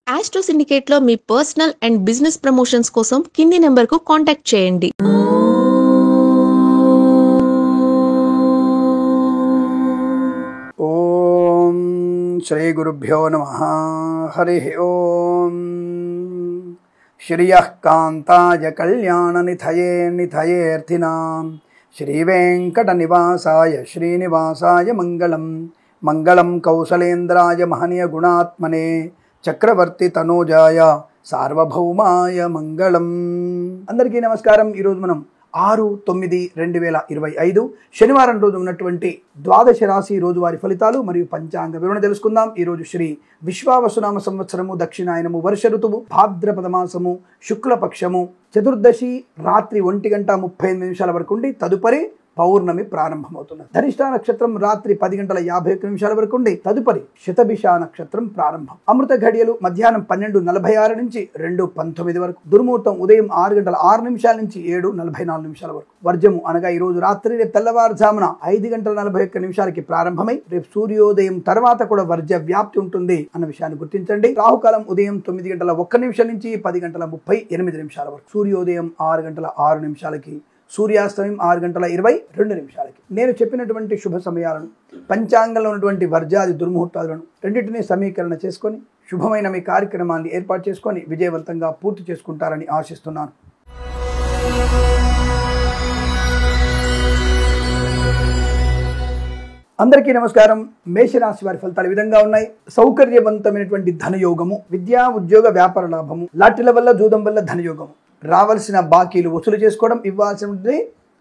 Astro సిండికేట్లో మీ personal and business promotions కోసం కింది నెంబర్కు కాంటాక్ట్ చేయండి. ఓం శ్రీ గురుభ్యో నమః. హరి ఓం. శ్రియః కాంతాయ కళ్యాణ నిధయే నిధయేర్థినాం శ్రీ వెంకట నివాసాయ శ్రీనివాసాయ మంగళం. మంగళం కౌసలేంద్రాయ మహనీయ గుణాత్మనే చక్రవర్తి తనూజాయ సార్వభౌమాయ మంగళం. అందరికీ నమస్కారం. ఈరోజు మనం 6/9/2025 శనివారం రోజు ఉన్నటువంటి ద్వాదశ రాశి రోజువారి ఫలితాలు మరియు పంచాంగ వివరణ తెలుసుకుందాం. ఈరోజు శ్రీ విశ్వావసునామ సంవత్సరము, దక్షిణాయనము, వర్ష ఋతువు, భాద్రపద మాసము, శుక్లపక్షము, చతుర్దశి రాత్రి 1:35 వరకు ఉండి తదుపరి పౌర్ణమి ప్రారంభమవుతున్నది. ధనిష్ట నక్షత్రం రాత్రి 10:51 వరకు ఉండి తదుపరి శతభిష నక్షత్రం ప్రారంభం. అమృత ఘడియలు మధ్యాహ్నం 12:46 నుంచి 2:19 వరకు. దుర్ముహూర్తం ఉదయం 6:06 నుంచి 7:44 వరకు. వర్జము అనగా ఈ రోజు రాత్రి, రేపు తెల్లవారుజామున 5:41 ప్రారంభమై రేపు సూర్యోదయం తర్వాత కూడా వర్జ వ్యాప్తి ఉంటుంది అన్న విషయాన్ని గుర్తించండి. రాహుకాలం ఉదయం 9:01 నుంచి 10:38 వరకు. సూర్యోదయం 6:06 సూర్యాస్తమయం 6:22. నేను చెప్పినటువంటి శుభ సమయాలను, పంచాంగంలో ఉన్నటువంటి వర్జాది దుర్ముహూర్తాలను రెండింటినీ సమీకరణ చేసుకొని శుభమైన మీ కార్యక్రమాన్ని ఏర్పాటు చేసుకొని విజయవంతంగా పూర్తి చేసుకుంటారని ఆశిస్తున్నాను. అందరికీ నమస్కారం. మేషరాశి వారి ఫలితాలు ఈ విధంగా ఉన్నాయి. సౌకర్యవంతమైనటువంటి ధనయోగము, విద్యా ఉద్యోగ వ్యాపార లాభము, లాటరీల వల్ల జూదం వల్ల ధనయోగము, రావాల్సిన బాకీలు వసూలు చేసుకోవడం, ఇవ్వాల్సిన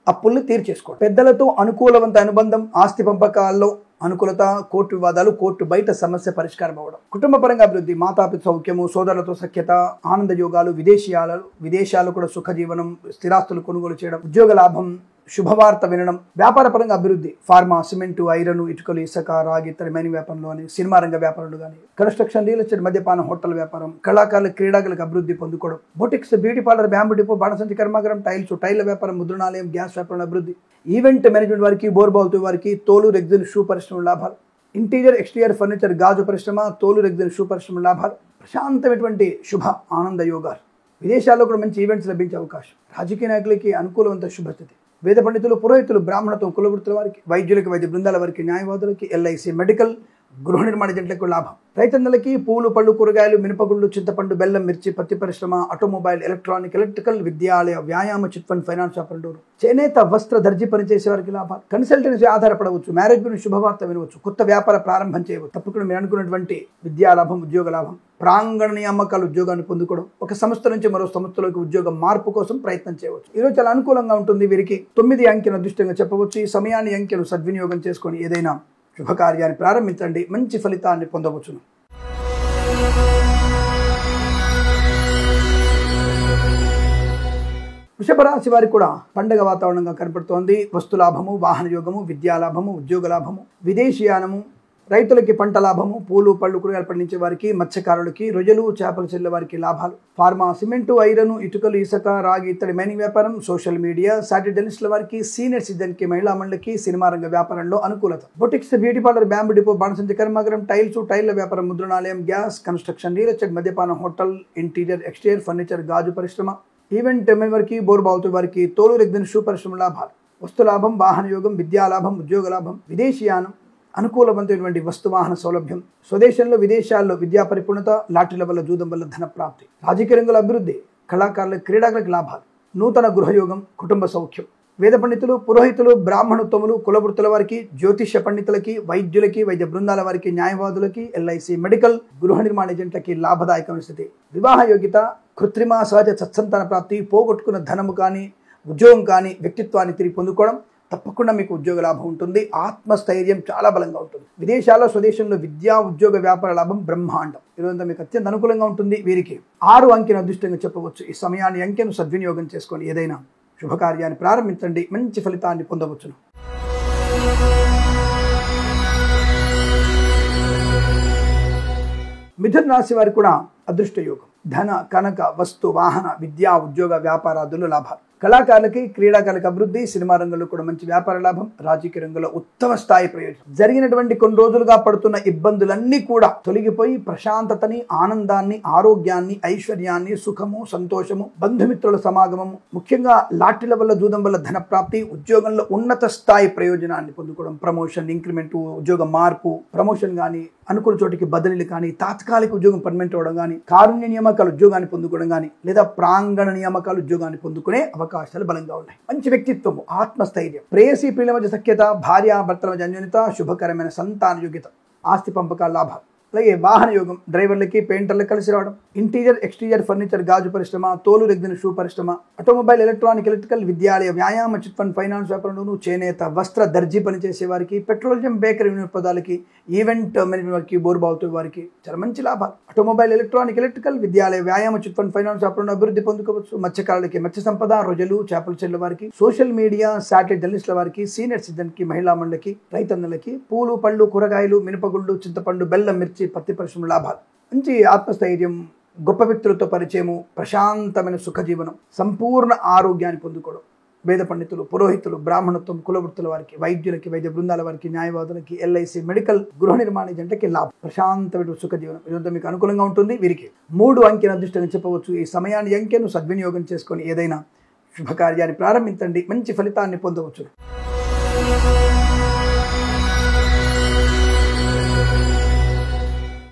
అప్పుల్ని తీర్చేసుకోవడం, పెద్దలతో అనుకూలవంత అనుబంధం, ఆస్తి పంపకాల్లో అనుకూలత, కోర్టు వివాదాలు, కోర్టు బయట సమస్య పరిష్కారం అవ్వడం, కుటుంబ పరంగా అభివృద్ధి, మాతాపిత సౌఖ్యము, సోదరులతో సఖ్యత, ఆనంద యోగాలు, విదేశాలు కూడా సుఖజీవనం, స్థిరాస్తులు కొనుగోలు చేయడం, ఉద్యోగ లాభం, శుభవార్త వినడం, వ్యాపార పరంగా అభివృద్ధి, ఫార్మా, సిమెంటు, ఐరన్, ఇటుకలు, ఇసుక, రాగి, ఇతర మైనింగ్ వ్యాపారంలో కానీ, సినిమా రంగ వ్యాపారంలో కానీ, కన్స్ట్రక్షన్, రియల్ ఎస్టేట్, మద్యపానం, హోటల్ వ్యాపారం, కళాకారులు, క్రీడాకులకు అభివృద్ధి పొందుకోవడం, boutiques, beauty parlour, bamboo depot, బాణసంచి కర్మాగారం, టైల్ల వ్యాపారం, ముద్రణాలయం, గ్యాస్ వ్యాపారంలో అభివృద్ధి, ఈవెంట్ మేనేజ్మెంట్ వారికి, బోర్బావుతు వారికి, తోలు రెగ్జిన్ షూ పరిశ్రమ లాభాలు, ఇంటీరియర్ ఎక్స్టీరియర్ ఫర్నిచర్, గాజు పరిశ్రమ, తోలు రెగ్జిన్ షూ పరిశ్రమ లాభాలు, ప్రశాంతమైనటువంటి శుభ ఆనంద యోగాలు, విదేశాల్లో కూడా మంచి ఈవెంట్స్ లభించే అవకాశం, రాజకీయ నాయకులకి అనుకూలవంత శుభస్థితి, వేద పండితులు, పురోహితులు, బ్రాహ్మణత్వం, కులవృత్తుల వారికి, వైద్యులకి, వైద్య బృందాల వారికి, న్యాయవాదులకి, ఎల్ఐసి, మెడికల్, గృహ నిర్మాణ జంటలకు లాభం, రైతన్నలకి పూలు, పళ్ళు, కూరగాయలు, మినపగుళ్ళు, చింతపండు, బెల్లం, మిర్చి, పత్తి పరిశ్రమ, ఆటోమొబైల్, ఎలక్ట్రానిక్, ఎలక్ట్రికల్, విద్యాలయ, వ్యాయామ, చిట్ ఫండ్, ఫైనాన్స్ వ్యాపారం, చేనేత, వస్త్ర, దర్జీ పనిచేసే వారికి లాభాలు, కన్సల్టెన్సీ ఆధారపడవచ్చు, మ్యారేజ్ గురించి శుభవార్త వినవచ్చు, కొత్త వ్యాపార ప్రారంభం చేయవచ్చు, తప్పకుండా మీరు అనుకున్నటువంటి విద్యా లాభం, ఉద్యోగ లాభం, ప్రాంగణ నియామకాలు, ఉద్యోగాన్ని పొందుకోవడం, ఒక సంస్థ నుంచి మరో సంస్థలోకి ఉద్యోగ మార్పు కోసం ప్రయత్నం చేయవచ్చు. ఈరోజు చాలా అనుకూలంగా ఉంటుంది. వీరికి 9 అంకెను అదృష్టంగా చెప్పవచ్చు. ఈ సమయాన్ని, అంకెను సద్వినియోగం చేసుకొని ఏదైనా శుభకార్యాన్ని ప్రారంభించండి, మంచి ఫలితాన్ని పొందవచ్చును. వృషభ రాశి వారికి కూడా పండగ వాతావరణంగా కనపడుతోంది. వస్తు లాభము, వాహన యోగము, విద్యా లాభము, ఉద్యోగ లాభము, విదేశీయానము, రైతులకి పంట లాభము, పూలు, పళ్ళు, కూరగాయలు పండించే వారికి, మత్స్యకారులకి, రొయ్యలు, చేపలు చెల్లె వారికి లాభాలు, ఫార్మా, సిమెంటు, ఐరన్, ఇటుకలు, ఇసుక, రాగి, ఇతడి మైనింగ్ వ్యాపారం, సోషల్ మీడియా, సాటిడెలిస్టుల వారికి, సీనియర్ సిటిజన్కి, మహిళా మండలికి, సినిమా రంగ వ్యాపారంలో అనుకూలత, boutiques, beauty parlour, bamboo depot, బాణసంచి కర్మాగారం, టైల్ల వ్యాపారం, ముద్రణాలయం, గ్యాస్, కన్స్ట్రక్షన్, రియల్ ఎస్టేట్, మద్యపానం, హోటల్, ఇంటీరియర్ ఎక్స్టీరియర్ ఫర్నిచర్, గాజు పరిశ్రమ, ఈవెంట్ వారికి, బోర్బావుతు వారికి, తోలు రెగ్జిన్ షూ పరిశ్రమ లాభాలు, వస్తు లాభం, వాహన యోగం, విద్యా లాభం, ఉద్యోగ లాభం, విదేశీయానం, అనుకూలవంతమైనటువంటి వస్తు వాహన సౌలభ్యం, స్వదేశంలో విదేశాల్లో విద్యా పరిపూర్ణత, లాటరీల వల్ల జూదం వల్ల ధన ప్రాప్తి, రాజకీయ రంగంలో అభివృద్ధి, కళాకారుల, క్రీడాకులకు లాభాలు, నూతన గృహయోగం, కుటుంబ సౌఖ్యం, వేద పండితులు, పురోహితులు, బ్రాహ్మణోత్తములు, కులవృత్తుల వారికి, జ్యోతిష్య పండితులకి, వైద్యులకి, వైద్య బృందాల వారికి, న్యాయవాదులకి, ఎల్ఐసి, మెడికల్, గృహ నిర్మాణ ఏజెంట్లకి లాభదాయకమైన స్థితి, వివాహ యోగ్యత, కృత్రిమ, సహజ సత్సంతాన ప్రాప్తి, పోగొట్టుకున్న ధనము కానీ, ఉద్యోగం కానీ, వ్యక్తిత్వాన్ని తిరిగి పొందుకోవడం, తప్పకుండా మీకు ఉద్యోగ లాభం ఉంటుంది. ఆత్మస్థైర్యం చాలా బలంగా ఉంటుంది. విదేశాల్లో, స్వదేశంలో విద్యా ఉద్యోగ వ్యాపార లాభం బ్రహ్మాండం. ఈరోజు మీకు అత్యంత అనుకూలంగా ఉంటుంది. వీరికి 6 అంకెను అదృష్టంగా చెప్పవచ్చు. ఈ సమయాన్ని, అంకెను సద్వినియోగం చేసుకొని ఏదైనా శుభకార్యాన్ని ప్రారంభించండి, మంచి ఫలితాన్ని పొందవచ్చును. మిథున రాశి వారికి కూడా అదృష్ట యోగం, ధన, కనక, వస్తు, వాహన, విద్యా, ఉద్యోగ వ్యాపారాదులు లాభాలు, కళాకారులకి క్రీడాకారులకు అభివృద్ధి, సినిమా రంగంలో కూడా మంచి వ్యాపార లాభం, రాజకీయ రంగంలో ఉత్తమ స్థాయి ప్రయోజనం. జరిగినటువంటి కొన్ని రోజులుగా పడుతున్న ఇబ్బందులన్నీ కూడా తొలగిపోయి ప్రశాంతతని, ఆనందాన్ని, ఆరోగ్యాన్ని, ఐశ్వర్యాన్ని, సుఖము, సంతోషము, బంధుమిత్రుల సమాగమము, ముఖ్యంగా లాటరీల వల్ల, జూదం వల్ల ధన ప్రాప్తి, ఉద్యోగంలో ఉన్నత స్థాయి ప్రయోజనాన్ని పొందుకోవడం, ప్రమోషన్, ఇంక్రిమెంట్, ఉద్యోగ మార్పు, ప్రమోషన్ కానీ, అనుకున్న చోటికి బదిలీలు కానీ, తాత్కాలిక ఉద్యోగం పర్మనెంట్ అవ్వడం కానీ, కారుణ్య నియామకాలు ఉద్యోగాన్ని పొందుకోవడం కానీ, లేదా ప్రాంగణ నియామకాలు ఉద్యోగాన్ని పొందుకునే అవకాశాలు బలంగా ఉన్నాయి. మంచి వ్యక్తిత్వం, ఆత్మస్థైర్యం, ప్రేయసీ ప్రియుల మధ్య సఖ్యత, భార్య భర్తల మధ్య అన్యోన్యత, శుభకరమైన సంతాన యోగ్యత, ఆస్తి పంపకాల లాభాలు, అలాగే వాహన యోగం, డ్రైవర్లకి, పెయింటర్లకు కలిసి రావడం, ఇంటీరియర్, ఎక్స్టీరియర్ ఫర్నిచర్, గాజు పరిశ్రమ, తోలు రెగ్జిన్ షూ పరిశ్రమ, ఆటోమొబైల్, ఎలక్ట్రానిక్, ఎలక్ట్రికల్, విద్యాలయ, వ్యాయామ, చిట్ ఫండ్, ఫైనాన్స్ వ్యాపారంలోను, చేనేత, వస్త్ర, దర్జీ పనిచేసే వారికి, పెట్రోలియం, బేకరీ వినియోగదారులకి, ఈవెంట్ మేనేజ్మెంట్ వారికి, బోర్బావుతో వారికి చాలా మంచి లాభాలు. ఆటోమొబైల్, ఎలక్ట్రానిక్, ఎలక్ట్రికల్, విద్యాలయ, వ్యాయామ, చిట్ ఫండ్, ఫైనాన్స్ వ్యాపారంలో అభివృద్ధి పొందుకోవచ్చు. మత్స్యకారులకి మత్స్య సంపద, రొయ్యలు, చేపల చెల్ల వారికి, సోషల్ మీడియా, శాటిలైట్ జర్నలిస్టుల వారికి, సీనియర్ సిటిజన్కి, మహిళా మండలికి, రైతన్నలకి, పూలు, పళ్ళు, కూరగాయలు, మినపగుళ్ళు, చింతపండు, బెల్లం, మిర్చి, పత్తి పరిశ్రమ లాభాలు. మంచి ఆత్మస్థైర్యం, గొప్ప వ్యక్తులతో పరిచయము, ప్రశాంతమైన సుఖజీవనం, సంపూర్ణ ఆరోగ్యాన్ని పొందుకోవడం. వేద పండితులు, పురోహితులు, బ్రాహ్మణత్వం, కులవృత్తుల వారికి, వైద్యులకి, వైద్య బృందాల వారికి, న్యాయవాదులకి, ఎల్ఐసి, మెడికల్, గృహ నిర్మాణ జంటకి లాభం, ప్రశాంతమైన సుఖజీవనం. ఇదంతా మీకు అనుకూలంగా ఉంటుంది. వీరికి 3 అంకెను అదృష్టంగా చెప్పవచ్చు. ఈ సమయాన్ని, అంకెను సద్వినియోగం చేసుకొని ఏదైనా శుభకార్యాన్ని ప్రారంభించండి, మంచి ఫలితాన్ని పొందవచ్చు.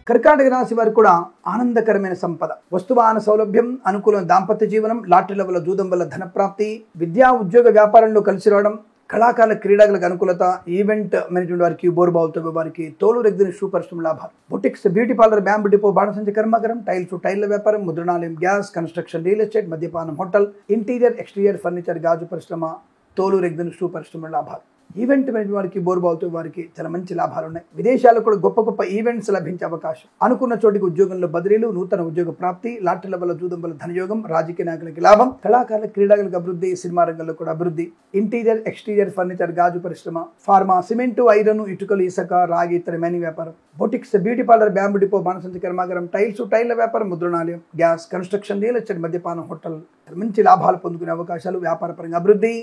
కర్కాటక రాశి వారికి కూడా ఆనందకరమైన సంపద, వస్తువాహన సౌలభ్యం, అనుకూలమైన దాంపత్య జీవనం, లాటరీల వల్ల, జూదం వల్ల ధన ప్రాప్తి, విద్యా, ఉద్యోగ, వ్యాపారంలో కలిసి రావడం, కళాకారుల, క్రీడాకులకు అనుకూలత, ఈవెంట్ మేనేజ్మెంట్ వారికి, బోర్బావులతో వారికి, తోలు రెగ్జిన్ షూ పరిశ్రమ లాభాలు, boutiques, beauty parlour, bamboo depot, బాణసంచి కర్మాగారం, టైల్స్, టైల్ల వ్యాపారం, ముద్రణాలయం, గ్యాస్, కన్స్ట్రక్షన్, రియల్ ఎస్టేట్, మద్యపానం, హోటల్, ఇంటీరియర్, ఎక్స్టీరియర్ ఫర్నిచర్, గాజు పరిశ్రమ, తోలు రెగ్జిన్ షూ పరిశ్రమ లాభాలు. ఈవెంట్ మేనేజ్మెంట్ వారికి, బోర్బావుతో వారికి చాలా మంచి లాభాలు ఉన్నాయి. విదేశాల్లో కూడా గొప్ప గొప్ప ఈవెంట్స్ లభించే అవకాశం, అనుకున్న చోటికి ఉద్యోగంలో బదిలీలు, నూతన ఉద్యోగ ప్రాప్తి, లాటరీల వల్ల, జూదం వల్ల ధనయోగం, రాజకీయ నాయకులకి లాభం, కళాకారుల, క్రీడాకులకు అభివృద్ధి, సినిమా రంగంలో కూడా అభివృద్ధి, ఇంటీరియర్, ఎక్స్టీరియర్ ఫర్నిచర్, గాజు పరిశ్రమ, ఫార్మా, సిమెంటు, ఐరన్, ఇటుకలు, ఇసుక, రాగి, ఇతర మైనింగ్ వ్యాపారం, boutiques, beauty parlour, bamboo depot, బాణసంచి కర్మాగారం, టైల్స్, టైల్ల వ్యాపారం, ముద్రణాలయం, గ్యాస్, కన్స్ట్రక్షన్, రియల్ ఎస్టేట్, మద్యపానం, హోటల్, మంచి లాభాలు పొందుకునే అవకాశాలు, వ్యాపార పరంగా అభివృద్ధి.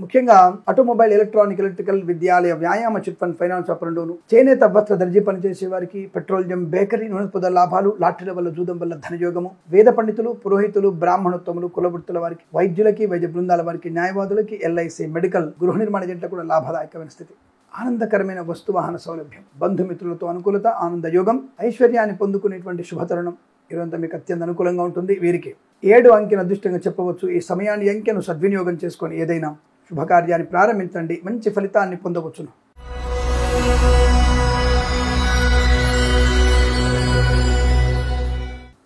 ముఖ్యంగా ఆటోమొబైల్, ఎలక్ట్రానిక్, ఎలక్ట్రికల్, విద్యాలయ, వ్యాయామ, చిట్ ఫండ్, ఫైనాన్స్ వ్యాపారంలోను, చేనేత, వస్త్ర, దర్జీ పనిచేసే వారికి, పెట్రోలియం, బేకరీ, నూనె పదార్థాల లాభాలు, లాటరీల వల్ల, జూదం వల్ల ధనయోగము, వేద పండితులు, పురోహితులు, బ్రాహ్మణత్వములు, కులవృత్తుల వారికి, వైద్యులకి, వైద్య బృందాల వారికి, న్యాయవాదులకి, ఎల్ఐసి, మెడికల్, గృహ నిర్మాణ జంటలకు కూడా లాభదాయకమైన స్థితి, ఆనందకరమైన వస్తువాహన సౌలభ్యం, బంధుమిత్రులతో అనుకూలత, ఆనంద యోగం, ఐశ్వర్యాన్ని పొందుకునేటువంటి శుభతరుణం. ఇదంతా మీకు అత్యంత అనుకూలంగా ఉంటుంది. వీరికి 7 అంకెను అదృష్టంగా చెప్పవచ్చు. ఈ సమయాన్ని, అంకెను సద్వినియోగం చేసుకొని ఏదైనా శుభకార్యాన్ని ప్రారంభించండి, మంచి ఫలితాన్ని పొందవచ్చును.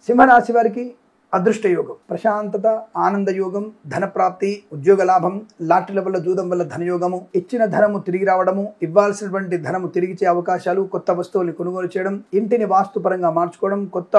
సింహరాశి వారికి అదృష్ట యోగం, ప్రశాంతత, ఆనంద యోగం, ధన ప్రాప్తి, ఉద్యోగ లాభం, లాటరీల వల్ల, జూదం వల్ల ధనయోగము, ఇచ్చిన ధనము తిరిగి రావడము, ఇవ్వాల్సినటువంటి ధనము తిరిగిచ్చే అవకాశాలు, కొత్త వస్తువుల్ని కొనుగోలు చేయడం, ఇంటిని వాస్తుపరంగా మార్చుకోవడం, కొత్త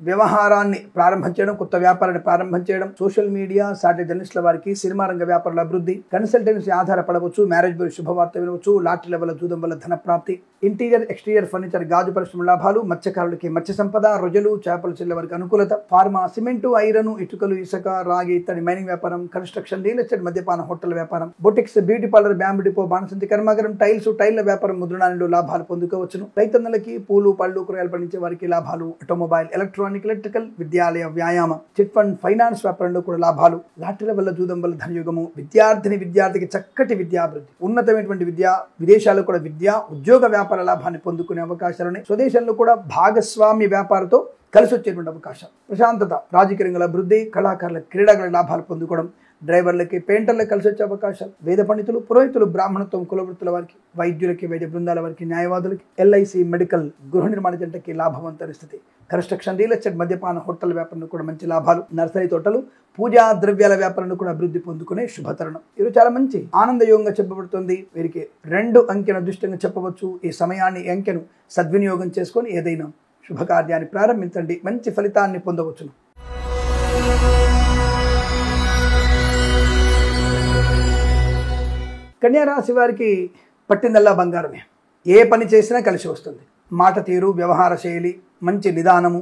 వ్యవహారాన్ని ప్రారంభం చేయడం, కొత్త వ్యాపారాన్ని ప్రారంభం చేయడం, సోషల్ మీడియా, శాటిలైట్ జర్నలిస్టుల వారికి, సినిమా రంగ వ్యాపారాల అభివృద్ధి, కన్సల్టెన్సీ ఆధారపడవచ్చు, మ్యారేజ్ బై శుభవార్త వినవచ్చు, లాటరీల వల్ల, జూదం వల్ల ధన ప్రాప్తి, ఇంటీరియర్, ఎక్స్టీరియర్ ఫర్నిచర్, గాజు పరిశ్రమ లాభాలు, మత్స్యకారులకి మత్స్య సంపద, రొయ్యలు, చేపల చెల్ల వారికి అనుకూలత, ఫార్మా, సిమెంటు, ఐరన్, ఇటుకలు, ఇసుక, రాగి, ఇత్తడి, మైనింగ్ వ్యాపారం, కన్స్ట్రక్షన్, రియల్ ఎస్టేట్, మద్యపాన, హోటల్ వ్యాపారం, boutiques, beauty parlour, bamboo depot, బాణసంచి కర్మాగారం, టైల్స్, టైల్ల వ్యాపారం, ముద్రణాలలో లాభాలు పొందుకోవచ్చును. రైతన్నలకి, పూలు, పళ్ళు, కూరగాయలు పండించే వారికి లాభాలు, ఆటోమొబైల్, ఎలక్ట్రానిక్, ఎలక్ట్రికల్, విద్యాలయ, వ్యాయామ, చిట్ ఫండ్, ఫైనాన్స్ వ్యాపారంలో కూడా లాభాలు, లాటరీల వల్ల, జూదం వల్ల ధనయోగము, విద్యార్థికి చక్కటి విద్యాభివృద్ధి, ఉన్నతమైనటువంటి విద్య, విదేశాల్లో కూడా విద్య, ఉద్యోగ, వ్యాపార లాభాన్ని పొందుకునే అవకాశాలున్నాయి. స్వదేశంలో కూడా భాగస్వామ్య వ్యాపారంతో కలిసి వచ్చేటువంటి అవకాశం, ప్రశాంతత, రాజకీయ రంగాల అభివృద్ధి, కళాకారుల, క్రీడాకుల లాభాలు పొందుకోవడం, డ్రైవర్లకి, పెయింటర్లకు కలిసి వచ్చే అవకాశాలు, వేద పండితులు, పురోహితులు, బ్రాహ్మణత్వం, కులవృత్తుల వారికి, వైద్యులకి, వైద్య బృందాల వారికి, న్యాయవాదులకి, ఎల్ఐసి, మెడికల్, గృహ నిర్మాణ జంటకి లాభవంతమైన స్థితి, కన్స్ట్రక్షన్, రియల్ ఎస్టేట్, మద్యపాన, హోటల్ వ్యాపారంలో కూడా మంచి లాభాలు, నర్సరీ తోటలు, పూజా ద్రవ్యాల వ్యాపారంలో కూడా అభివృద్ధి పొందుకునే శుభతరుణం. ఇది చాలా మంచి ఆనందయోగంగా చెప్పబడుతుంది. వీరికి 2 అంకెను అదృష్టంగా చెప్పవచ్చు. ఈ సమయాన్ని, అంకెను సద్వినియోగం చేసుకొని ఏదైనా శుభకార్యాన్ని ప్రారంభించండి, మంచి ఫలితాన్ని పొందవచ్చును. కన్యా రాశి వారికి పట్టిందల్లా బంగారమే. ఏ పని చేసినా కలిసి వస్తుంది. మాట తీరు, వ్యవహార శైలి, మంచి నిదానము,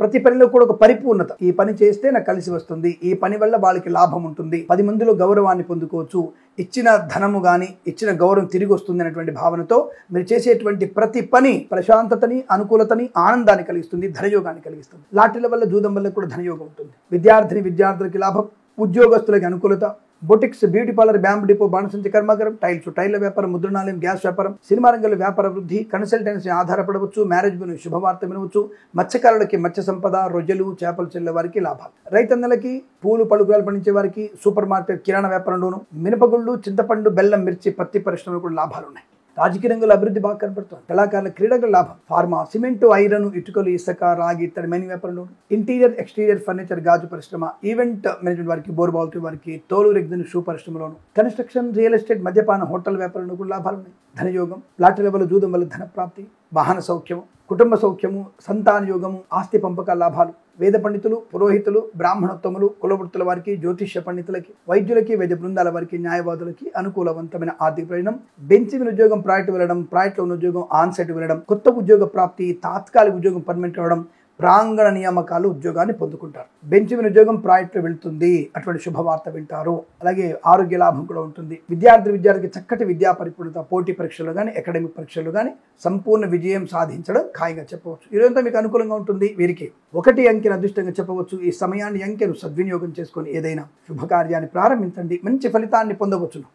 ప్రతి పనిలో కూడా ఒక పరిపూర్ణత. ఈ పని చేస్తే నాకు కలిసి వస్తుంది, ఈ పని వల్ల వాళ్ళకి లాభం ఉంటుంది, 10 మందిలో గౌరవాన్ని పొందుకోవచ్చు, ఇచ్చిన ధనము గాని ఇచ్చిన గౌరవం తిరిగి వస్తుంది అనేటువంటి భావనతో మీరు చేసేటువంటి ప్రతి పని ప్రశాంతతని, అనుకూలతని, ఆనందాన్ని కలిగిస్తుంది, ధనయోగాన్ని కలిగిస్తుంది. లాటరీల వల్ల, జూదం వల్ల కూడా ధనయోగం ఉంటుంది. విద్యార్థులకి లాభం, ఉద్యోగస్తులకి అనుకూలత. Boutiques, beauty parlour, bamboo depot, బాణసంచి కర్మాగారం, టైల్ల వ్యాపారం, ముద్రణాలయం, గ్యాస్ వ్యాపారం, సినిమా రంగంలో వ్యాపార వృద్ధి, కన్సల్టెన్సీ ఆధారపడవచ్చు, మ్యారేజ్ విను శుభవార్త వినవచ్చు. మత్స్యకారులకి మత్స్య సంపద, రొయ్యలు, చేపలు చెల్లే వారికి లాభాలు. రైతన్నలకి, పూలు పలుకురాలు పండించే వారికి, సూపర్ మార్కెట్, కిరాణా వ్యాపారంలోను, మినపగుళ్ళు, చింతపండు, బెల్లం, మిర్చి, పత్తి పరిశ్రమలో కూడా లాభాలు ఉన్నాయి. రాజకీయ రంగంలో అభివృద్ధి బాగా కనపడుతుంది. కళాకారుల, క్రీడల లాభం. ఫార్మా, సిమెంటు, ఐరన్, ఇటుకలు, ఇసుక, రాగి, ఇత్తడి, మైనింగ్ వ్యాపారంలో, ఇంటీరియర్, ఎక్స్టీరియర్ ఫర్నిచర్, గాజు పరిశ్రమ, ఈవెంట్ మేనేజ్మెంట్ వారికి, బోర్బాల్టీ వారికి, తోలు రెగ్జిన్ షూ పరిశ్రమలోను, కన్స్ట్రక్షన్, రియల్ ఎస్టేట్, మద్యపాన, హోటల్ వ్యాపారంలో కూడా లాభాలు ఉన్నాయి. ధనయోగం, లాటరీల వల్ల, జూదం వల్ల ధన ప్రాప్తి, వాహన సౌఖ్యము, కుటుంబ సౌఖ్యము, సంతాన యోగము, ఆస్తి పంపకాల లాభాలు. వేద పండితులు, పురోహితులు, బ్రాహ్మణోత్తములు, కులవృత్తుల వారికి, జ్యోతిష్య పండితులకి, వైద్యులకి, వైద్య బృందాల వారికి, న్యాయవాదులకి అనుకూలవంతమైన ఆర్థిక ప్రయోజనం. బెంచ్ మీద ఉద్యోగం ప్రాజెక్టు వెళ్ళడం, ప్రాజెక్టులో ఉన్న ఉద్యోగం ఆన్సైట్ వెళ్ళడం, కొత్త ఉద్యోగ ప్రాప్తి, తాత్కాలిక ఉద్యోగం పర్మనెంట్ అవ్వడం, ప్రాంగణ నియామకాలు ఉద్యోగాన్ని పొందుకుంటారు. బెంచ్ మీద ఉద్యోగం ప్రాజెక్టు వెళ్తుంది, అటువంటి శుభవార్త వింటారు. అలాగే ఆరోగ్య లాభం కూడా ఉంటుంది. విద్యార్థికి చక్కటి విద్యా పరిపూర్ణత, పోటీ పరీక్షలు కానీ, అకాడమిక్ పరీక్షలు కానీ సంపూర్ణ విజయం సాధించడం ఖాయంగా చెప్పవచ్చు. ఈరోజంతా మీకు అనుకూలంగా ఉంటుంది. వీరికి 1 అంకెను అదృష్టంగా చెప్పవచ్చు. ఈ సమయాన్ని, అంకెను సద్వినియోగం చేసుకొని ఏదైనా శుభకార్యాన్ని ప్రారంభించండి, మంచి ఫలితాన్ని పొందవచ్చును.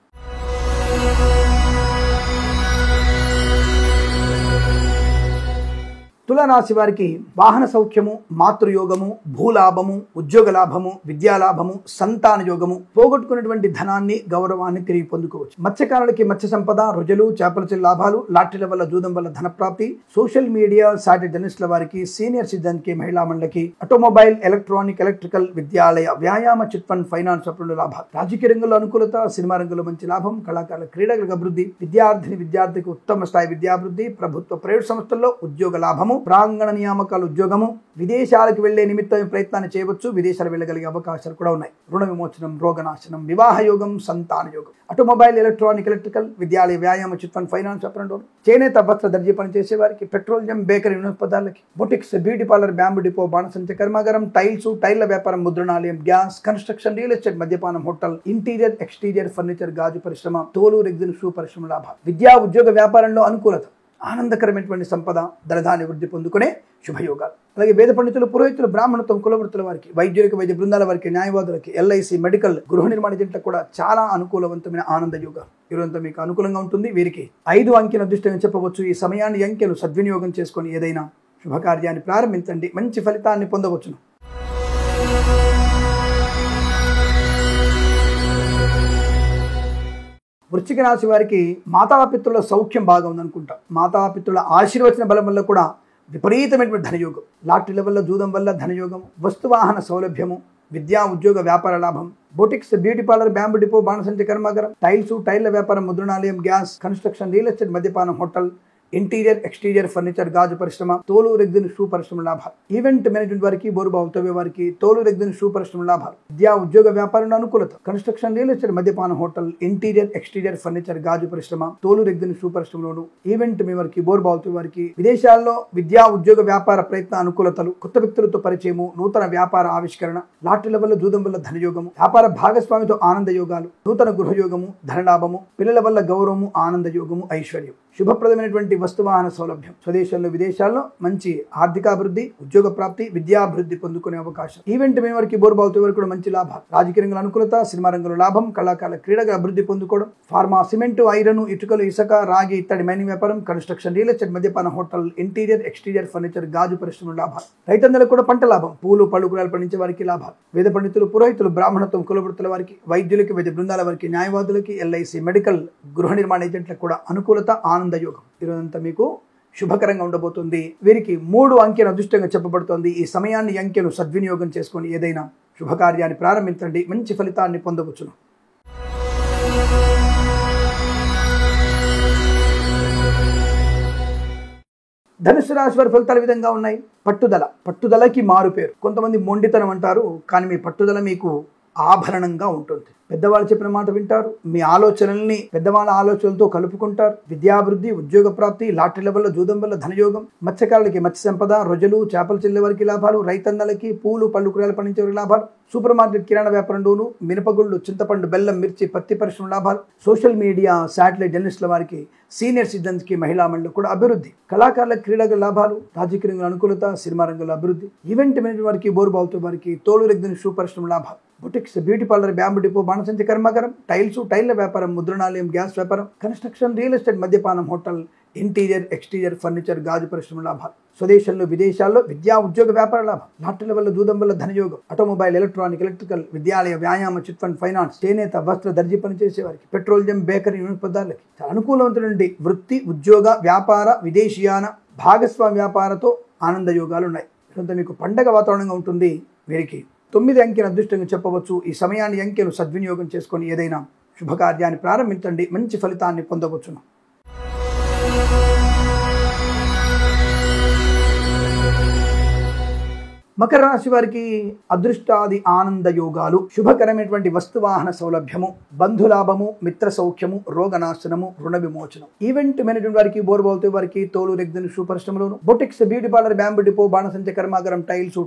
తులారాశి వారికి వాహన సౌఖ్యము, మాతృయోగము, భూలాభము, ఉద్యోగ లాభము, విద్యాలాభము, సంతాన యోగము, పోగొట్టుకున్నటువంటి ధనాన్ని, గౌరవాన్ని తిరిగి పొందుకోవచ్చు. మత్స్యకారులకి మత్స్య సంపద, రొయ్యలు, చేపల చెల్లి లాభాలు, లాటరీల వల్ల, జూదం వల్ల ధన ప్రాప్తి. సోషల్ మీడియా, సాటి జర్నలిస్టుల వారికి, సీనియర్ సిటిజన్ కి, మహిళా మండలికి, ఆటోమొబైల్, ఎలక్ట్రానిక్, ఎలక్ట్రికల్, విద్యాలయ, వ్యాయామ, చిట్ ఫండ్, ఫైనాన్స్ వ్యాపారంలో లాభాలు. రాజకీయ రంగంలో అనుకూలత, సినిమా రంగంలో మంచి లాభం. కళాకారుల, క్రీడలకు అభివృద్ధి. విద్యార్థికి ఉత్తమ స్థాయి విద్యాభివృద్ధి. ప్రభుత్వ, ప్రైవేట్ సంస్థల్లో ఉద్యోగ లాభము, ప్రాంగణ నియామకాలు, ఉద్యోగము. విదేశాలకు వెళ్లే నిమిత్తం ప్రయత్నాన్ని చేయవచ్చు, విదేశాలు వెళ్ళగలిగే అవకాశాలు కూడా ఉన్నాయి. రుణ విమోచనం, రోగనాశనం, వివాహ యోగం, సంతాన యోగం. ఆటోమొబైల్, ఎలక్ట్రానిక్, ఎలక్ట్రికల్, విద్యాలయ, వ్యాయామ, చిట్ ఫండ్, ఫైనాన్స్ వ్యాపారంలో, చేనేత, వస్త్ర, దర్జీ పని చేసే వారికి, పెట్రోలియం, బేకరీ వినోత్పదాలకి, boutiques, beauty parlour, bamboo depot, బాణసంచి కర్మాగారం, టైల్ల వ్యాపారం, ముద్రణాలయం, గ్యాస్, కన్స్ట్రక్షన్, రియల్ ఎస్టేట్, మద్యపానం, హోటల్, ఇంటీరియర్, ఎక్స్టీరియర్ ఫర్నిచర్, గాజు పరిశ్రమ, తోలు రెగ్జిన్ షూ పరిశ్రమ లాభాలు. విద్యా, ఉద్యోగ వ్యాపారంలో అనుకూలత, ఆనందకరమైనటువంటి సంపద, ధనధాన్య వృద్ధి పొందుకునే శుభయోగాలు. అలాగే వేద పండితులు, పురోహితులు, బ్రాహ్మణత్వం, కులవృత్తుల వారికి, వైద్యులకి, వైద్య బృందాల వారికి, న్యాయవాదులకి, ఎల్ఐసి, మెడికల్, గృహ నిర్మాణ ఏజెంట్లకు కూడా చాలా అనుకూలవంతమైన ఆనంద యోగాలు. ఈరోజంతా మీకు అనుకూలంగా ఉంటుంది. వీరికి 5 అంకెను అదృష్టంగా చెప్పవచ్చు. ఈ సమయాన్ని, అంకెను సద్వినియోగం చేసుకొని ఏదైనా శుభకార్యాన్ని ప్రారంభించండి, మంచి ఫలితాన్ని పొందవచ్చును. వృశ్చిక రాశి వారికి మాతాపితృల సౌఖ్యం బాగా ఉందనుకుంటా. మాతాపితృల ఆశీర్వచన బలం వల్ల కూడా విపరీతమైనటువంటి ధనయోగం. లాటరీల వల్ల, జూదం వల్ల ధనయోగం, వస్తువాహన సౌలభ్యము, విద్యా, ఉద్యోగ వ్యాపార లాభం. Boutiques, beauty parlour, bamboo depot, బాణసంచి కర్మాగారం, టైల్ల వ్యాపారం, ముద్రణాలయం, గ్యాస్, కన్స్ట్రక్షన్, రియల్ ఎస్టేట్, మద్యపానం, హోటల్, ఇంటీరియర్, ఎక్స్టీరియర్ ఫర్నిచర్, గాజు పరిశ్రమ, తోలు రెగ్జిన్ షూ పరిశ్రమ లాభాలు. ఈవెంట్ మేనేజ్మెంట్ వారికి, బోరుబావుతవ్య వారికి, తోలు రెగ్జిన్ షూ పరిశ్రమ లాభాలు. విద్యా, ఉద్యోగ వ్యాపారంలో అనుకూలత. కన్స్ట్రక్షన్, రియల్ ఎస్టేట్, మద్యపాన, హోటల్, ఇంటీరియర్, ఎక్స్టీరియర్ ఫర్నిచర్, గాజు పరిశ్రమ, తోలు రెగ్జిన్ షూ పరిశ్రమలోను, ఈవెంట్ మీ వారికి, బోరుబావుతవ్య వారికి, విదేశాల్లో విద్యా, ఉద్యోగ వ్యాపార ప్రయత్న అనుకూలతలు, కొత్త వ్యక్తులతో పరిచయము, నూతన వ్యాపార ఆవిష్కరణ, లాటరీల వల్ల, జూదం వల్ల ధనయోగము, వ్యాపార భాగస్వామితో ఆనంద యోగాలు, నూతన గృహయోగము, ధనలాభము, పిల్లల వల్ల గౌరవము, ఆనంద యోగము, ఐశ్వర్యం. శుభప్రదమైనటువంటి వస్తువాహన సౌలభ్యం. స్వదేశంలో, విదేశాల్లో మంచి ఆర్థికాభివృద్ధి, ఉద్యోగ ప్రాప్తి, విద్యాభివృద్ధి పొందుకునే అవకాశం. ఈవెంట్ మీ వారికి, బోరుబావుతో వరకు కూడా మంచి లాభాలు. రాజకీయ రంగంలో అనుకూలత, సినిమా రంగంలో లాభం, కళాకారుల, క్రీడగా అభివృద్ధి పొందుకోవడం. ఫార్మా, సిమెంటు, ఐరన్, ఇటుకలు, ఇసుక, రాగి, ఇత్తడి, మైనింగ్ వ్యాపారం, కన్స్ట్రక్షన్, రియల్ ఎస్టేట్, మద్యపాన, హోటల్, ఇంటీరియర్, ఎక్స్టీరియర్ ఫర్నిచర్, గాజు పరిశ్రమ లాభాలు. రైతన్నలకు కూడా పంట లాభం. పూలు పలుకురాలు పండించే వారికి లాభాలు. వేద పండితులు, పురోహితులు, బ్రాహ్మణత్వం, కులవృత్తుల వారికి, వైద్యులకి, వైద్య బృందాల వారికి, న్యాయవాదులకి, ఎల్ఐసి, మెడికల్, గృహ నిర్మాణ ఏజెంట్లకు కూడా అనుకూలత, ఆనంద యోగం. ఈరోజంతా మీకు శుభకరంగా ఉండబోతుంది. వీరికి 3 అంకెను అదృష్టంగా చెప్పబడుతోంది. ఈ సమయాన్ని, అంకెను సద్వినియోగం చేసుకొని ఏదైనా శుభకార్యాన్ని ప్రారంభించండి, మంచి ఫలితాన్ని పొందవచ్చును. ధనుసు రాశి వారి ఫలితాలు విధంగా ఉన్నాయి. పట్టుదలకి మారు పేరు. కొంతమంది మొండితనం అంటారు, కానీ మీ పట్టుదల మీకు ఆభరణంగా ఉంటుంది. పెద్దవాళ్ళు చెప్పిన మాట వింటారు, మీ ఆలోచనల్ని పెద్దవాళ్ళ ఆలోచనలతో కలుపుకుంటారు. విద్యాభివృద్ధి, ఉద్యోగ ప్రాప్తి, లాటరీల వల్ల జూదం వల్ల ధనయోగం, మత్స్యకారులకి మత్స్య సంపద, రొజలు చేపలు చెల్లే వారికి లాభాలు, రైతన్నలకి పూలు పళ్ళు కూరగాయలు పండించే వారికి లాభాలు, సూపర్ మార్కెట్ కిరాణా వ్యాపారంలోను మినపగుళ్ళు, చింతపండు, బెల్లం, మిర్చి, పత్తి పరిశ్రమ లాభాలు, సోషల్ మీడియా, శాటిలైట్ జర్నలిస్టుల వారికి, సీనియర్ సిటిజన్స్ కి, మహిళా మండలి కూడా అభివృద్ధి, కళాకారుల క్రీడల లాభాలు, రాజకీయ రంగంలో అనుకూలత, సినిమా రంగంలో అభివృద్ధి, ఈవెంట్ మేనేజ్మెంట్ వారికి, బోరుబావుతో వారికి, తోలు రెగ్గిన షూ పరిశ్రమ లాభాలు, boutiques, beauty parlour, bamboo depot, బాణసంచి కర్మాగారం, టైల్ల వ్యాపారం, ముద్రణాలయం, గ్యాస్ వ్యాపారం, కన్స్ట్రక్షన్, రియల్ ఎస్టేట్, మద్యపానం, హోటల్, ఇంటీరియర్, ఎక్స్టీరియర్, ఫర్నిచర్, గాజు పరిశ్రమ లాభాలు, స్వదేశంలో విదేశాల్లో విద్యా ఉద్యోగ వ్యాపార లాభం, లాటరీల వల్ల జూదం వల్ల ధనయోగం, ఆటోమొబైల్, ఎలక్ట్రానిక్, ఎలక్ట్రికల్, విద్యాలయ, వ్యాయామ, చిట్ ఫండ్, ఫైనాన్స్, చేనేత, వస్త్ర, దర్జీ పనిచేసే వారికి, పెట్రోలియం, బేకరీ, పదార్థాలకి అనుకూలవంతుడి వృత్తి, ఉద్యోగ, వ్యాపార, విదేశీయాన, భాగస్వామ్య వ్యాపారతో ఆనంద యోగాలు ఉన్నాయి. ఇదంతా మీకు పండగ వాతావరణంగా ఉంటుంది. వీరికి 9 అంకెను అదృష్టంగా చెప్పవచ్చు. ఈ సమయాన్ని అంకెను సద్వినియోగం చేసుకొని ఏదైనా శుభకార్యాన్ని ప్రారంభించండి, మంచి ఫలితాన్ని పొందవచ్చును. మకర రాశి వారికి అదృష్టాది ఆనంద యోగాలు, శుభకరమైనటువంటి వస్తువాహన సౌలభ్యము, బంధులాభము, మిత్ర సౌఖ్యము, రోగనాశనము, రుణ విమోచనం. ఈవెంట్ మేనేజ్మెంట్ వారికి, బోర్బావుతో వారికి, తోలు రెగ్జిన్ షూ పరిశ్రమలోను, boutiques, beauty parlour, bamboo depot, బాణసంచ కర్మాగారం,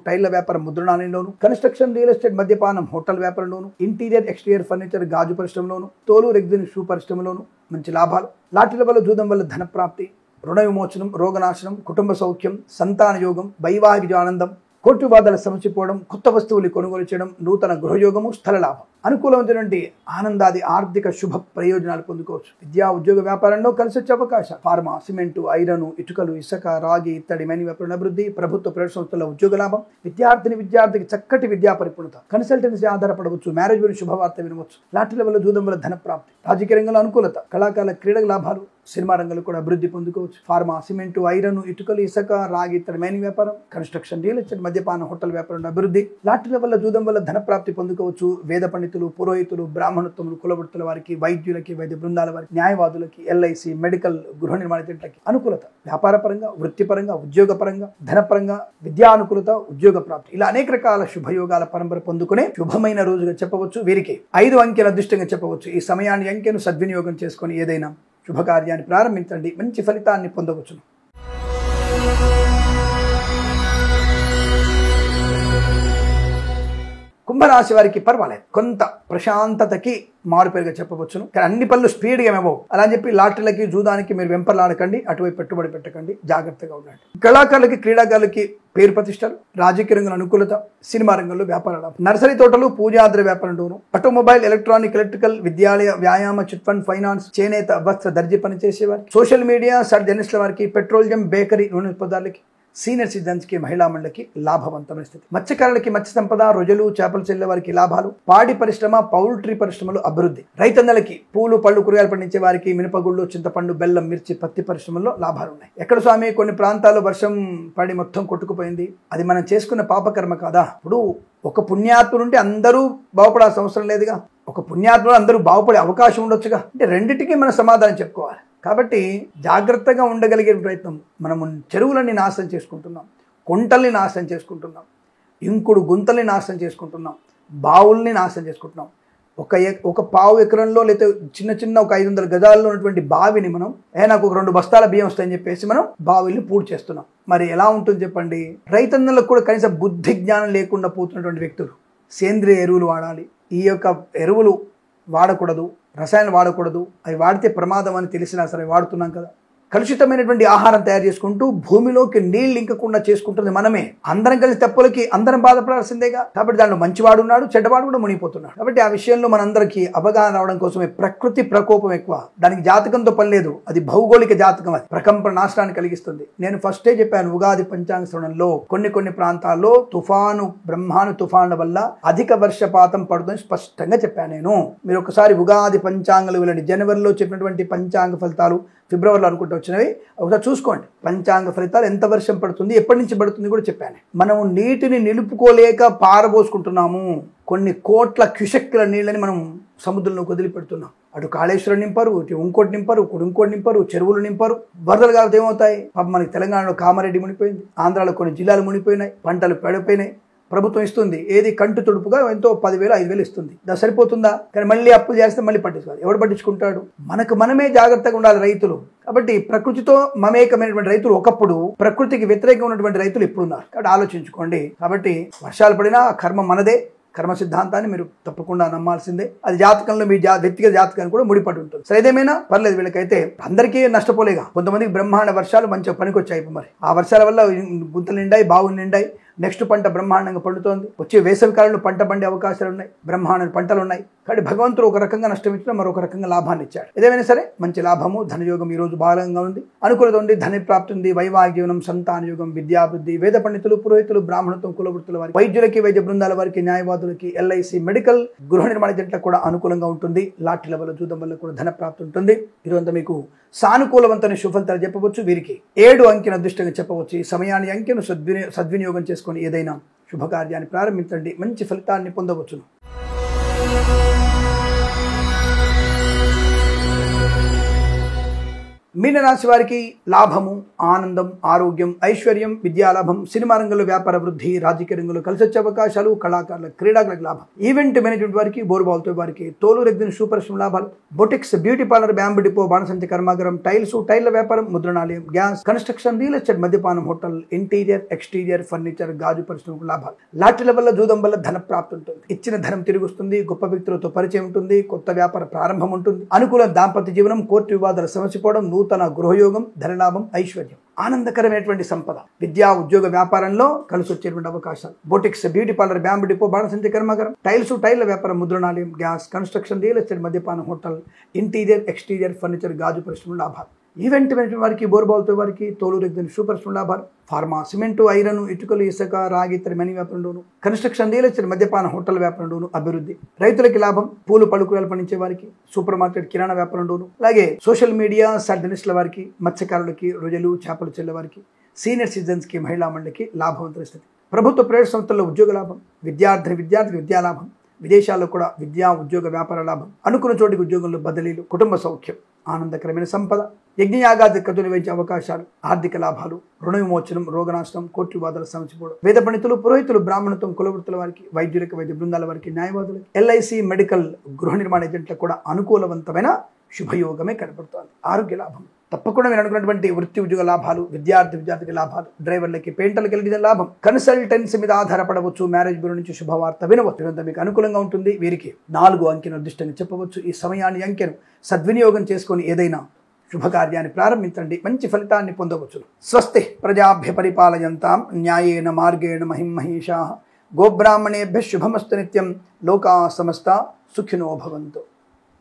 టైల్ల వ్యాపారం, ముద్రణాలయంలోను, కన్స్ట్రక్షన్, రియల్ ఎస్టేట్, మద్యపానం, హోటల్ వ్యాపారంలోను, ఇంటీరియర్, ఎక్స్టీరియర్, ఫర్నిచర్, గాజు పరిశ్రమలోను, తోలు రెగ్జిన్ షూ పరిశ్రమలోను మంచి లాభాలు, లాటరీల వల్ల జూదం వల్ల ధన ప్రాప్తి, రుణ విమోచనం, రోగనాశనం, కుటుంబ సౌఖ్యం, సంతాన యోగం, వైవాహిక ఆనందం, కోర్టు బాధల సమసిపోవడం, కొత్త వస్తువులు కొనుగోలు చేయడం, నూతన గృహయోగము, స్థల లాభం, అనుకూలమైనటువంటి ఆనందాది ఆర్థిక శుభ ప్రయోజనాలు పొందుకోవచ్చు. విద్యా ఉద్యోగ వ్యాపారంలో కలిసి వచ్చే అవకాశం, ఫార్మా, సిమెంటు, ఐరన్, ఇటుకలు, ఇసుక, రాగి ఇత్తడి మైని వ్యాపారం అభివృద్ధి, ప్రభుత్వ ప్రైవేట్ సంస్థల ఉద్యోగ లాభం, విద్యార్థికి చక్కటి విద్యా పరిపూర్ణత, కన్సల్టెన్సీ ఆధారపడవచ్చు, మ్యారేజ్ గురించి శుభవార్త వినవచ్చు, లాటరీల వల్ల జూదం వల్ల ధన ప్రాప్తి, రాజకీయ రంగంలో అనుకూలత, కళాకారుల క్రీడల లాభాలు, సినిమా రంగంలో కూడా అభివృద్ధి పొందుకోవచ్చు. ఫార్మా, సిమెంటు, ఐరన్, ఇటుకలు, ఇసుక, రాగి ఇత్తడి మైని వ్యాపారం, కన్స్ట్రక్షన్, రియల్ ఎస్టేట్, మద్యపాన, హోటల్ వ్యాపారం అభివృద్ధి, లాటరీల వల్ల జూదం వల్ల ధన ప్రాప్తి పొందుకోవచ్చు. వేద పండితులు, పురోహితులు, బ్రాహ్మణత్వములు, కులవృత్తుల వారికి, వైద్యులకి, వైద్య బృందాల వారికి, న్యాయవాదులకి, ఎల్ఐసి, మెడికల్, గృహ నిర్మాణ జంటలకి అనుకూలత, వ్యాపార పరంగా, వృత్తిపరంగా, ఉద్యోగ పరంగా, ధనపరంగా, విద్యా అనుకూలత, ఉద్యోగ ప్రాప్తి, ఇలా అనేక రకాల శుభయోగాల పరంపర పొందుకునే శుభమైన రోజుగా చెప్పవచ్చు. వీరికి 5 అంకెల అదృష్టంగా చెప్పవచ్చు. ఈ సమయాన్ని అంకెను సద్వినియోగం చేసుకొని ఏదైనా శుభకార్యాన్ని ప్రారంభించండి, మంచి ఫలితాన్ని పొందవచ్చును. కుంభరాశి వారికి పర్వాలేదు, కొంత ప్రశాంతతకి మారుపేరుగా చెప్పవచ్చును. కానీ అన్ని పనులు స్పీడ్గా ఏమేవో అలా అని చెప్పి లాటరీలకి, జూదానికి మీరు వెంపర్లాడకండి, అటువైపు పెట్టుబడి పెట్టకండి, జాగ్రత్తగా ఉండండి. కళాకారులకి, క్రీడాకారులకి పేరు ప్రతిష్టలు, రాజకీయ రంగంలో అనుకూలత, సినిమా రంగంలో వ్యాపార లాభం, నర్సరీ తోటలు, పూజాద్ర వ్యాపారంలోను, ఆటోమొబైల్, ఎలక్ట్రానిక్, ఎలక్ట్రికల్, విద్యాలయ, వ్యాయామ, చిట్ ఫండ్, ఫైనాన్స్, చేనేత, వస్త్ర, దర్జీ పనిచేసేవారు, సోషల్ మీడియా, జర్నలిస్టుల వారికి, పెట్రోలియం, బేకరీ, నూనె పదార్థాలకి, సీనియర్ సిటిజన్స్ కి, మహిళా మండలికి లాభవంతమైన స్థితి, మత్స్యకారులకి మత్స్య సంపద, రొజలు చేపలు చెల్లే వారికి లాభాలు, పాడి పరిశ్రమ, పౌల్ట్రీ పరిశ్రమలు అభివృద్ధి, రైతన్నలకి పూలు పళ్ళు కూరగాయలు పండించే వారికి, మినపగుళ్ళు, చింతపండు, బెల్లం, మిర్చి, పత్తి పరిశ్రమల్లో లాభాలు ఉన్నాయి. ఎక్కడ స్వామి కొన్ని ప్రాంతాల్లో వర్షం పడి మొత్తం కొట్టుకుపోయింది, అది మనం చేసుకున్న పాపకర్మ కాదా? ఇప్పుడు ఒక పుణ్యాత్ముడు ఉంటే అందరూ బాగుపడాల్సిన అవసరం లేదుగా, ఒక పుణ్యాత్ముడు అందరూ బాగుపడే అవకాశం ఉండొచ్చుగా. అంటే రెండిటికీ మనం సమాధానం చెప్పుకోవాలి. కాబట్టి జాగ్రత్తగా ఉండగలిగే ప్రయత్నం. మనము చెరువులన్నీ నాశనం చేసుకుంటున్నాం, కుంటల్ని నాశనం చేసుకుంటున్నాం, ఇంకుడు గుంతల్ని నాశనం చేసుకుంటున్నాం, బావుల్ని నాశనం చేసుకుంటున్నాం. ఒక పావు ఎకరంలో లేదా చిన్న ఒక 500 గజాల్లో ఉన్నటువంటి బావిని మనం నాకు ఒక 2 బస్తాల బియ్యం వస్తాయని చెప్పేసి మనం బావిల్ని పూర్తి చేస్తున్నాం. మరి ఎలా ఉంటుంది చెప్పండి? రైతన్నలకు కూడా కనీసం బుద్ధి జ్ఞానం లేకుండా పోతున్నటువంటి వ్యక్తులు సేంద్రియ ఎరువులు వాడాలి, ఈ యొక్క ఎరువులు వాడకూడదు, రసాయనాలు వాడకూడదు, అవి వాడితే ప్రమాదం అని తెలిసినా సరే వాడుతున్నాం కదా. కలుషితమైనటువంటి ఆహారం తయారు చేసుకుంటూ భూమిలోకి నీళ్లు ఇంకకుండా చేసుకుంటుంది మనమే. అందరం కలిసి తప్పులకి అందరం బాధపడాల్సిందేగా. కాబట్టి దాంట్లో మంచివాడు ఉన్నాడు, చెడ్డవాడు కూడా మునిగిపోతున్నాడు. కాబట్టి ఆ విషయంలో మనందరికీ అవగాహన రావడం కోసమే ప్రకృతి ప్రకోపం ఎక్కువ, దానికి జాతకంతో పని లేదు, అది భౌగోళిక జాతకం, అది ప్రకంపన నాశనాన్ని కలిగిస్తుంది. నేను ఫస్టే చెప్పాను, ఉగాది పంచాంగ శ్రవణంలో కొన్ని ప్రాంతాల్లో బ్రహ్మాను తుఫాన్ల వల్ల అధిక వర్షపాతం పడుతుందని స్పష్టంగా చెప్పాను నేను. మీరు ఒకసారి ఉగాది పంచాంగాలు వెళ్ళండి, జనవరిలో చెప్పినటువంటి పంచాంగ ఫలితాలు ఫిబ్రవరిలో అనుకుంటూ వచ్చినవి ఒకసారి చూసుకోండి. పంచాంగ ఫలితాలు ఎంత వర్షం పడుతుంది, ఎప్పటి నుంచి పడుతుంది కూడా చెప్పాను. మనము నీటిని నిలుపుకోలేక పారబోసుకుంటున్నాము. కొన్ని కోట్ల క్యుసెక్కుల నీళ్ళని మనం సముద్రంలోకి వదిలిపెడుతున్నాం. అటు కాళేశ్వరం నింపరు, ఇటు ఇంకోటి నింపరు, ఇంకోటి నింపరు, చెరువులు నింపరు. వరదలు కాబట్టి ఏమవుతాయి? పాపం మనకి తెలంగాణలో కామారెడ్డి మునిపోయింది, ఆంధ్రాలో కొన్ని జిల్లాలు మునిపోయినాయి, పంటలు పడిపోయినాయి, ప్రభుత్వం ఇస్తుంది, ఏది కంటు తుడుపుగా ఎంతో 10,000 5,000 ఇస్తుంది. అది సరిపోతుందా? కానీ మళ్ళీ అప్పులు చేస్తే మళ్ళీ పట్టించుకోవాలి. ఎవడు పట్టించుకుంటాడు? మనకు మనమే జాగ్రత్తగా ఉండాలి రైతులు. కాబట్టి ప్రకృతితో మమేకమైనటువంటి రైతులు ఒకప్పుడు, ప్రకృతికి వ్యతిరేకంగా ఉన్నటువంటి రైతులు ఇప్పుడున్నారు. కాబట్టి ఆలోచించుకోండి. కాబట్టి వర్షాలు పడినా కర్మ మనదే. కర్మ సిద్ధాంతాన్ని మీరు తప్పకుండా నమ్మాల్సిందే. అది జాతకంలో మీ వ్యక్తిగత జాతకాన్ని కూడా ముడిపడి ఉంటుంది. సరే, ఏదేమైనా పర్లేదు. వీళ్ళకైతే అందరికీ నష్టపోలేగా. కొంతమందికి బ్రహ్మాండ వర్షాలు మంచిగా పనికొచ్చాయి. మరి ఆ వర్షాల వల్ల గుంతలు నిండాయి, బావులు నిండాయి, నెక్స్ట్ పంట బ్రహ్మాండంగా పండుతోంది. వచ్చే వేసవి కాలంలో పంట పండే అవకాశాలు ఉన్నాయి, బ్రహ్మాండ పంటలు ఉన్నాయి. కాబట్టి భగవంతుడు ఒక రకంగా నష్టం ఇచ్చినా మరొక రకంగా లాభాన్ని ఇచ్చాడు. ఏదేమైనా సరే మంచి లాభము, ధనయోగం ఈ రోజు బాలంగా ఉంది, అనుకూలత ఉంది, ధన ప్రాప్తి ఉంది, వైవాహిక జీవనం, సంతాన యోగం, విద్యాభివృద్ధి, వేద పండితులు, పురోహితులు, బ్రాహ్మణత్వం, కులవృత్తుల వారికి, వైద్యులకి, వైద్య బృందాల వారికి, న్యాయవాదులకి, ఎల్ఐసి, మెడికల్, గృహ నిర్మాణ జట్లకు కూడా అనుకూలంగా ఉంటుంది. లాటరీల వల్ల, జూదం వల్ల కూడా ధన ప్రాప్తి ఉంటుంది. ఈరోజు మీకు సానుకూలవంతమైన శుభఫలితాలు చెప్పవచ్చు. వీరికి 7 అంకెను అదృష్టంగా చెప్పవచ్చు. ఈ సమయాన్ని అంకెను సద్వినియోగం చేసుకొని ఏదైనా శుభకార్యాన్ని ప్రారంభించండి, మంచి ఫలితాన్ని పొందవచ్చును. మీనరాశి వారికి లాభము, ఆనందం, ఆరోగ్యం, ఐశ్వర్యం, విద్యాలాభం, సినిమా రంగంలో వ్యాపార వృద్ధి, రాజకీయ రంగంలో కలిసి వచ్చే అవకాశాలు, కళాకారుల, క్రీడాకులకు లాభం, ఈవెంట్ మేనేజ్మెంట్ వారికి, బోర్బాల్తో వారికి, తోలు రెగ్జిన్ షూ పరిశ్రమ లాభాలు, boutiques, beauty parlour, bamboo depot, బాణసంచి కర్మాగారం, టైల్స్, టైర్ల వ్యాపారం, ముద్రణాలయం, గ్యాస్, కన్స్ట్రక్షన్, రియల్ ఎస్టేట్, మద్యపానం, హోటల్, ఇంటీరియర్, ఎక్స్టీరియర్, ఫర్నిచర్, గాజు పరిశ్రమకు లాభాలు. లాటరీల వల్ల, జూదం వల్ల ధన ప్రాప్తి ఉంటుంది. ఇచ్చిన ధనం తిరిగి వస్తుంది. గొప్ప వ్యక్తులతో పరిచయం ఉంటుంది. కొత్త వ్యాపార ప్రారంభం ఉంటుంది. అనుకూల దాంపత్య జీవనం, కోర్టు వివాదాలు సమసిపోవడం, నూతన గృహయోగం, ధనలాభం, ఐశ్వర్యం, ఆనందకరమైనటువంటి సంపద, విద్యా ఉద్యోగ వ్యాపారంలో కలిసి వచ్చేటువంటి అవకాశాలు, boutiques, beauty parlour, bamboo depot, బాణసంచి కర్మాగారం, టైల్స్, టైర్ల వ్యాపారం, ముద్రణాలయం, గ్యాస్, కన్స్ట్రక్షన్, రియల్ ఎస్టేట్, మద్యపానం, హోటల్, ఇంటీరియర్, ఎక్స్టీరియర్, ఫర్నిచర్, గాజు పరిశ్రమ లాభాలు. ఈవెంట్ మేనేజ్మెంట్ వారికి, బోర్బాల్తో వారికి, తోలు రెగ్జిన్ షూ పరిశ్రమ లాభాలు, ఫార్మా, సిమెంటు, ఐరన్, ఇటుకలు, ఇసుక, రాగి, ఇతర మనీ వ్యాపారంలోను, కన్స్ట్రక్షన్, రియల్ ఎస్టేట్, మద్యపాన, హోటల్ వ్యాపారంలోను అభివృద్ధి. రైతులకి లాభం, పూలు పలుకురాలు పండించే వారికి, సూపర్ మార్కెట్, కిరాణా వ్యాపారంలోను, అలాగే సోషల్ మీడియా సర్జనిస్టుల వారికి, మత్స్యకారులకి, రొయ్యలు, చేపలు చెల్లె వారికి, సీనియర్ సిటిజన్స్ కి, మహిళా మండలికి లాభవంతమైన స్థితి. ప్రభుత్వ ప్రైవేట్ సంస్థల్లో ఉద్యోగ లాభం, విద్యార్థికి విద్యా లాభం, విదేశాల్లో కూడా విద్యా ఉద్యోగ వ్యాపార లాభం, అనుకున్న చోటికి ఉద్యోగంలో బదిలీలు, కుటుంబ సౌఖ్యం, ఆనందకరమైన సంపద, యజ్ఞయాగాది ఖర్చు నిర్వహించే అవకాశాలు, ఆర్థిక లాభాలు, రుణ విమోచనం, రోగనాశనం, కోర్టు వివాదాలు సమసిపోవడం, వేద పండితులు, పురోహితులు, బ్రాహ్మణత్వం, కులవృత్తుల వారికి, వైద్యులకు, వైద్య బృందాల వారికి, న్యాయవాదులకు, ఎల్ఐసి, మెడికల్, గృహ నిర్మాణ ఏజెంట్లకు కూడా అనుకూలవంతమైన శుభయోగమే కనబడుతోంది. ఆరోగ్య లాభం తప్పకుండా మీరు అనుకున్నటువంటి వృత్తి ఉద్యోగ లాభాలు, విద్యార్థికి లాభాలు, డ్రైవర్లకి, పెయింటర్లకి కలిగిన లాభం, కన్సల్టెన్సీ మీద ఆధారపడవచ్చు, మ్యారేజ్ బ్యూరో నుంచి శుభవార్త వినవచ్చు. ఇదంతా మీకు అనుకూలంగా ఉంటుంది. వీరికి 4 అంకెను అదృష్టంగా చెప్పవచ్చు. ఈ సమయాన్ని అంకెను సద్వినియోగం చేసుకొని ఏదైనా శుభకార్యాన్ని ప్రారంభించండి, మంచి ఫలితాన్ని పొందవచ్చు. స్వస్తి ప్రజాభ్య పరిపాలయంతాం న్యాయేన మార్గేణ మహిం మహేషాః. గోబ్రాహ్మణేభ్యః శుభమస్తు నిత్యం. లోకా సమస్తా సుఖినో భవంతు.